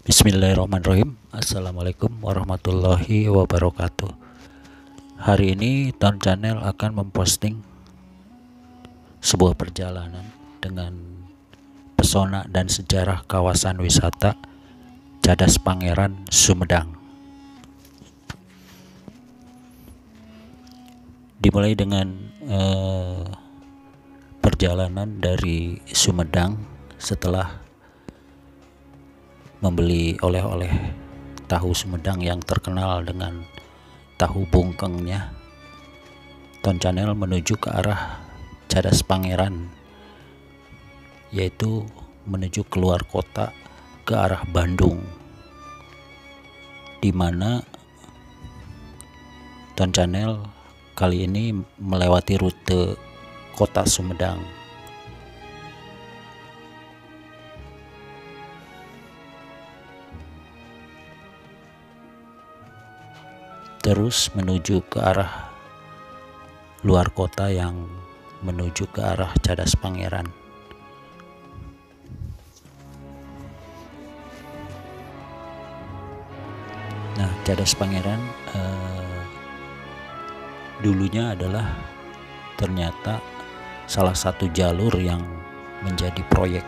Bismillahirrahmanirrahim. Assalamualaikum warahmatullahi wabarakatuh. Hari ini Town Channel akan memposting sebuah perjalanan dengan pesona dan sejarah kawasan wisata Cadas Pangeran, Sumedang. Dimulai dengan perjalanan dari Sumedang setelah membeli oleh-oleh tahu Sumedang yang terkenal dengan tahu bungkengnya. Town Channel menuju ke arah Cadas Pangeran, yaitu menuju keluar kota ke arah Bandung, di mana Town Channel kali ini melewati rute kota Sumedang. Terus menuju ke arah luar kota yang menuju ke arah Cadas Pangeran. Nah, Cadas Pangeran dulunya adalah ternyata salah satu jalur yang menjadi proyek.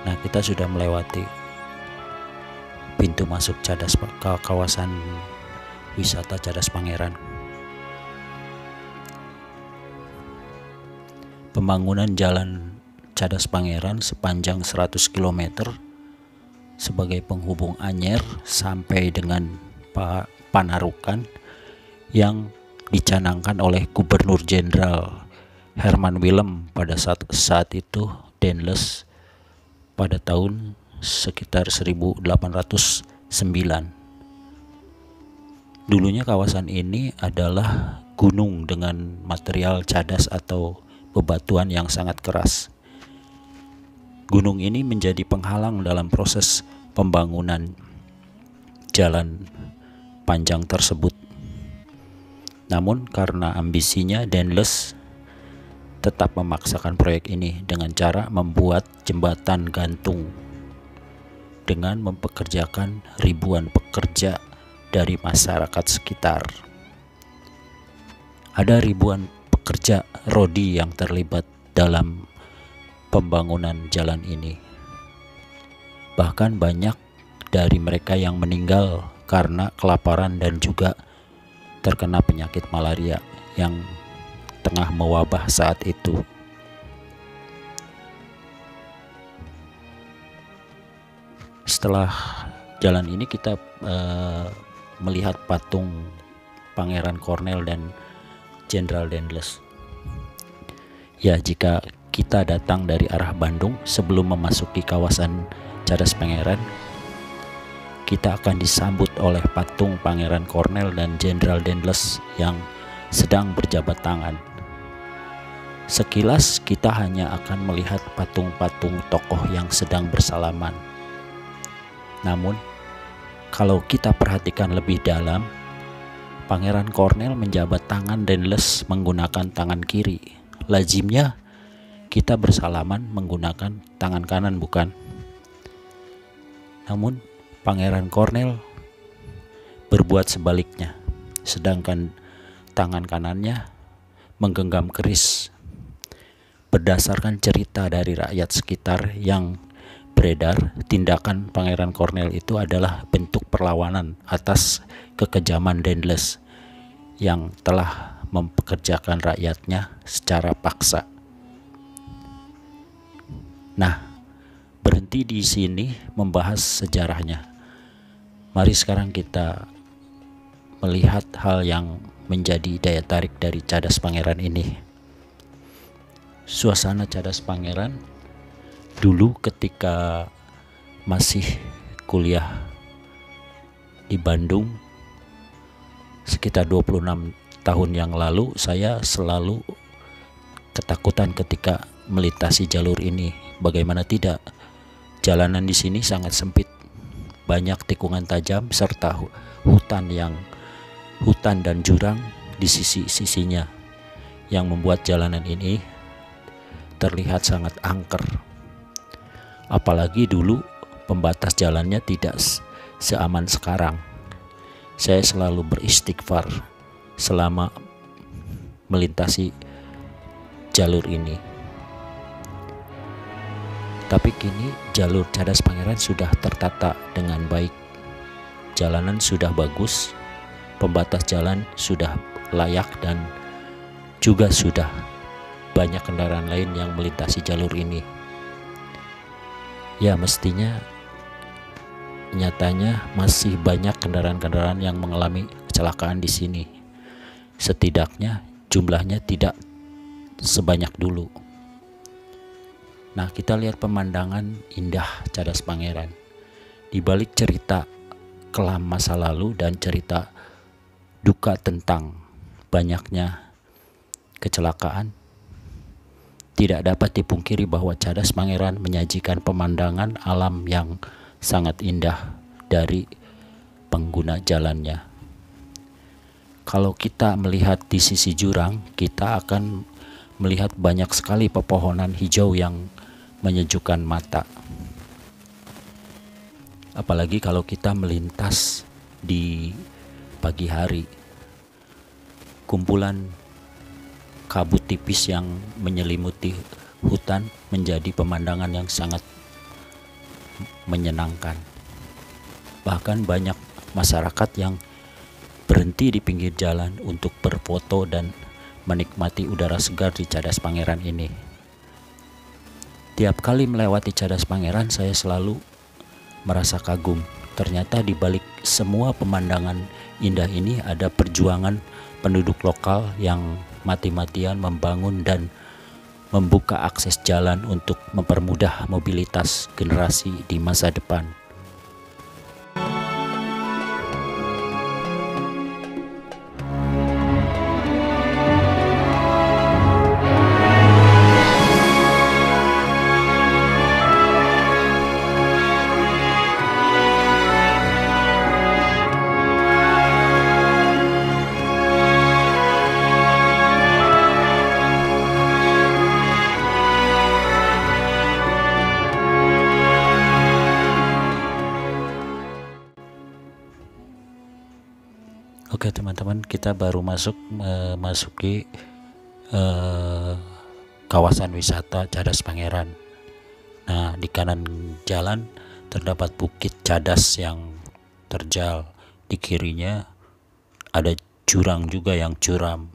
Nah, kita sudah melewati pintu masuk Cadas, kawasan wisata Cadas Pangeran. Pembangunan jalan Cadas Pangeran sepanjang 100 km sebagai penghubung Anyer sampai dengan Panarukan yang dicanangkan oleh Gubernur Jenderal Herman Willem pada saat itu Denles pada tahun sekitar 1809. Dulunya kawasan ini adalah gunung dengan material cadas atau bebatuan yang sangat keras. Gunung ini menjadi penghalang dalam proses pembangunan jalan panjang tersebut. Namun karena ambisinya, Denles tetap memaksakan proyek ini dengan cara membuat jembatan gantung dengan mempekerjakan ribuan pekerja dari masyarakat sekitar. Ada ribuan pekerja rodi yang terlibat dalam pembangunan jalan ini. Bahkan banyak dari mereka yang meninggal karena kelaparan dan juga terkena penyakit malaria yang tengah mewabah saat itu. Setelah jalan ini kita melihat patung Pangeran Cornell dan Jenderal Denles. Ya, jika kita datang dari arah Bandung sebelum memasuki kawasan Cadas Pangeran, kita akan disambut oleh patung Pangeran Cornell dan Jenderal Denles yang sedang berjabat tangan. Sekilas kita hanya akan melihat patung-patung tokoh yang sedang bersalaman. Namun kalau kita perhatikan lebih dalam, Pangeran Cornell menjabat tangan Denles menggunakan tangan kiri. Lazimnya kita bersalaman menggunakan tangan kanan, bukan? Namun Pangeran Cornell berbuat sebaliknya, sedangkan tangan kanannya menggenggam keris. Berdasarkan cerita dari rakyat sekitar yang beredar, tindakan Pangeran Cornell itu adalah bentuk perlawanan atas kekejaman Denles yang telah mempekerjakan rakyatnya secara paksa. Nah, berhenti di sini membahas sejarahnya. Mari sekarang kita melihat hal yang menjadi daya tarik dari Cadas Pangeran ini. Suasana Cadas Pangeran dulu ketika masih kuliah di Bandung sekitar 26 tahun yang lalu, saya selalu ketakutan ketika melintasi jalur ini. Bagaimana tidak, jalanan di sini sangat sempit, banyak tikungan tajam serta hutan dan jurang di sisi-sisinya yang membuat jalanan ini terlihat sangat angker. Apalagi dulu pembatas jalannya tidak seaman sekarang. Saya selalu beristighfar selama melintasi jalur ini. Tapi kini jalur Cadas Pangeran sudah tertata dengan baik. Jalanan sudah bagus, pembatas jalan sudah layak, dan juga sudah banyak kendaraan lain yang melintasi jalur ini. Ya, mestinya nyatanya masih banyak kendaraan-kendaraan yang mengalami kecelakaan di sini. Setidaknya jumlahnya tidak sebanyak dulu. Nah, kita lihat pemandangan indah Cadas Pangeran. Di balik cerita kelam masa lalu dan cerita duka tentang banyaknya kecelakaan, tidak dapat dipungkiri bahwa Cadas Pangeran menyajikan pemandangan alam yang sangat indah dari pengguna jalannya. Kalau kita melihat di sisi jurang, kita akan melihat banyak sekali pepohonan hijau yang menyejukkan mata. Apalagi kalau kita melintas di pagi hari. Kumpulan kabut tipis yang menyelimuti hutan menjadi pemandangan yang sangat menyenangkan. Bahkan banyak masyarakat yang berhenti di pinggir jalan untuk berfoto dan menikmati udara segar di Cadas Pangeran ini. Tiap kali melewati Cadas Pangeran, saya selalu merasa kagum. Ternyata di balik semua pemandangan indah ini ada perjuangan penduduk lokal yang mati-matian membangun dan membuka akses jalan untuk mempermudah mobilitas generasi di masa depan. Oke teman-teman, kita baru memasuki kawasan wisata Cadas Pangeran. Nah, di kanan jalan terdapat Bukit Cadas yang terjal. Di kirinya ada jurang juga yang curam,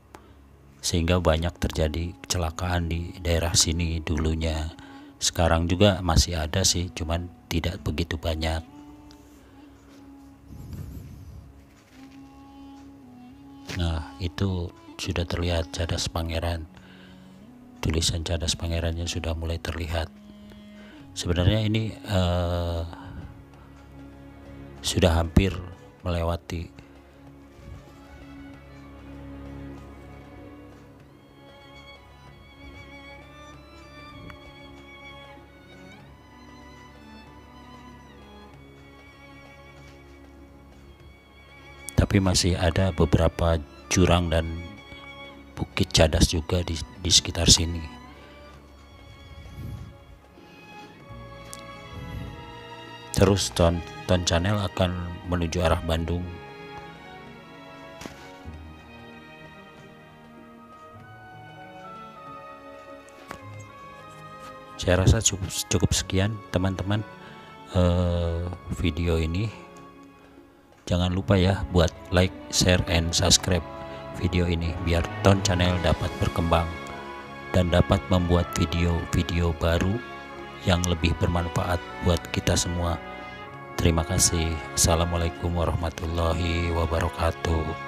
sehingga banyak terjadi kecelakaan di daerah sini dulunya. Sekarang juga masih ada sih, cuman tidak begitu banyak. Nah, itu sudah terlihat Cadas Pangeran. Tulisan Cadas Pangerannya sudah mulai terlihat. Sebenarnya ini sudah hampir melewati tapi masih ada beberapa jurang dan Bukit Cadas juga di sekitar sini. Terus Ton Channel akan menuju arah Bandung. Saya rasa cukup sekian teman-teman video ini. Jangan lupa ya buat like, share, and subscribe video ini biar Ton Channel dapat berkembang dan dapat membuat video-video baru yang lebih bermanfaat buat kita semua. Terima kasih. Assalamualaikum warahmatullahi wabarakatuh.